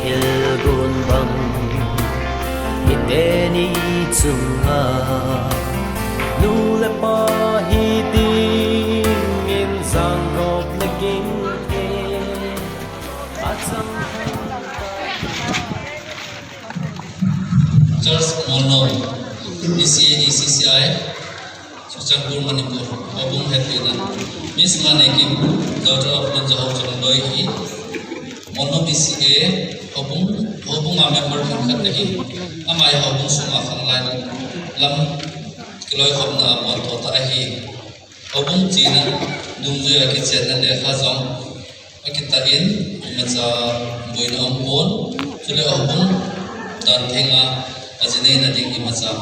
thil bam Iteni chunga nu le pa hi ding in sang gop na king ke atsam Church Mono ECA ECCI Suchangpur Manipur Obung Hetena Miss Maneki daughter of Manja Hojangdoi hi Mono ECA Obung a member Hinkatehi Amai Obung Sunga Fanglai Lam Kiloi Hobna Montota hi Obung China Dumzuya Kitchen and Khazong Akita in Maza Buina Ompon Sule Obung Dan Thenga Ajine na ding imatsa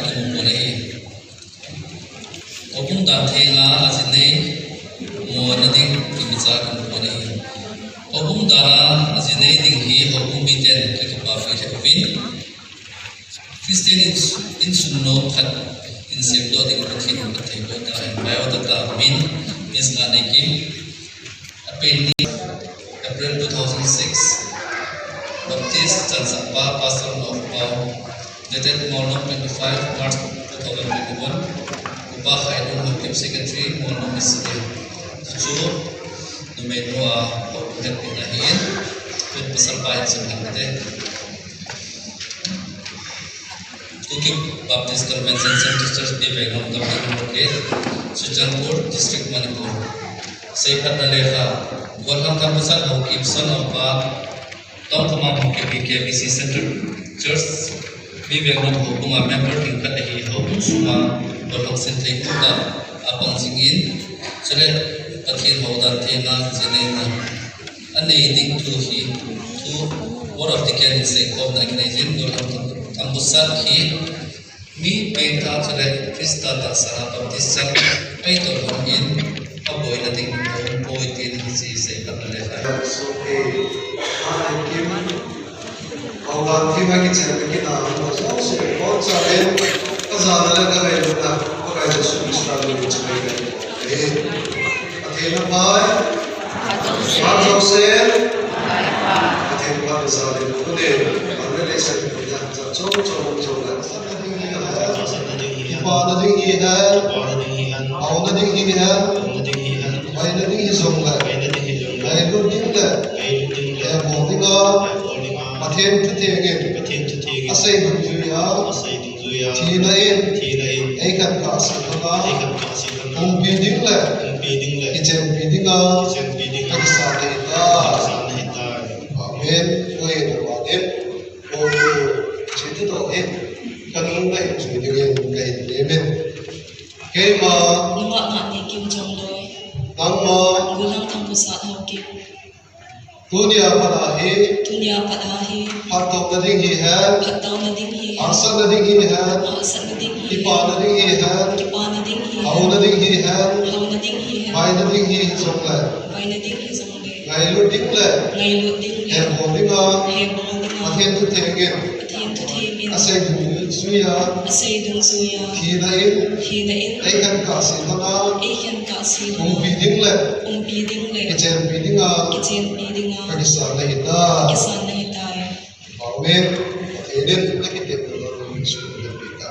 aki mukone hi Obung dan thenga ajine mo na ding imatsa ki mukone hi Obung dara ajine ding hi obung biten ki pa fi thepin Christian in sunno khat in semdo ding pathin pathai ko ta bayo ta min is na neki apeni April 2006 Baptist Chansapa, Pastor of dated Mono 25 March 2021. Upa Haidun Hakim Secretary Mono Misike. Suju Numenua Hokutet Pinahin. Put Pasampayan Simhante. Kuki Baptist Convention Center Church Bivegam Kapit Sujanpur District Manipur. Seipat Naleha. Golham Kampusan Hokim Son of Tom Kama KBC Center Church Bivegam Hokuma member tingkat hi Hokum Suma Golham Sentai Kuta Apang Singin Sele Pathin Hodan Thenga Zinena Ane Ding Tu hi Tu Word of the Canon say Kom na Kinaisin Golham Kampusan hi Mi Penta Sele Krista Dasana Baptist Church Ay Tolham in Aboy na Ding Poitin si say Patale Ông khi mà cái chuyện cái nào nó rất sẽ có cho em cái giờ nó cái này là có cái sự sự là mình chỉ cái thì nó nói bắt đầu xem thì bắt đầu giờ thì có thể ở đây sẽ phải làm cho là sắp tới như là bỏ nó đi gì đó ông nó đi gì đó vậy nó đi dùng lại vậy luôn những là bộ đi ngơ Pathen tu thegen, asai dunjuya, thi nain, aikan kasi thanga, building le, kitchen building a, kakisa nahita, amen, koi nawadim, oru, chiti to kanung na injudigen kay lemen, kay ma, Nga ni Kim Jong Doi, nang ma, gulang Kampusan Hokim. Dunia padahi, Hattau nading hi hai, Arsa nading hi hai, Ipa nading hi hai, Hau nading hi hai, Pai nading hi zong lai, Ngai lu ding lai, He bo ding a, Pathen tu thegen, Asai dung suya, Thi na in, Aikan kasi thana, Bi ding lai, Kitchen building a, Kakisa nahita, Amen. Patheden nakitip na lang sulit kita.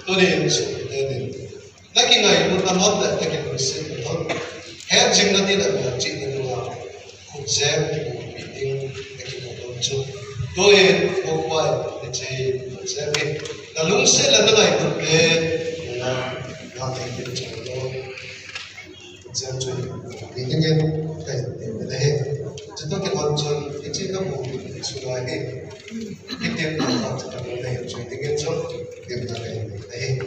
Tunin sulit. Nakingai mo naman na nakinusin mo. Hedging na din ang hedging na mga kutsem, meeting, nakinukonso. Tuin, kukway, nitsay, kutsemi. Nalung sila na ngay tutle, na natin din sa ito. Kutsem choy, meetingin, kaya pinahin. Jika kita jual, kita mungkin sudah ini, kita dapat kita boleh jual dengan jual, kita boleh.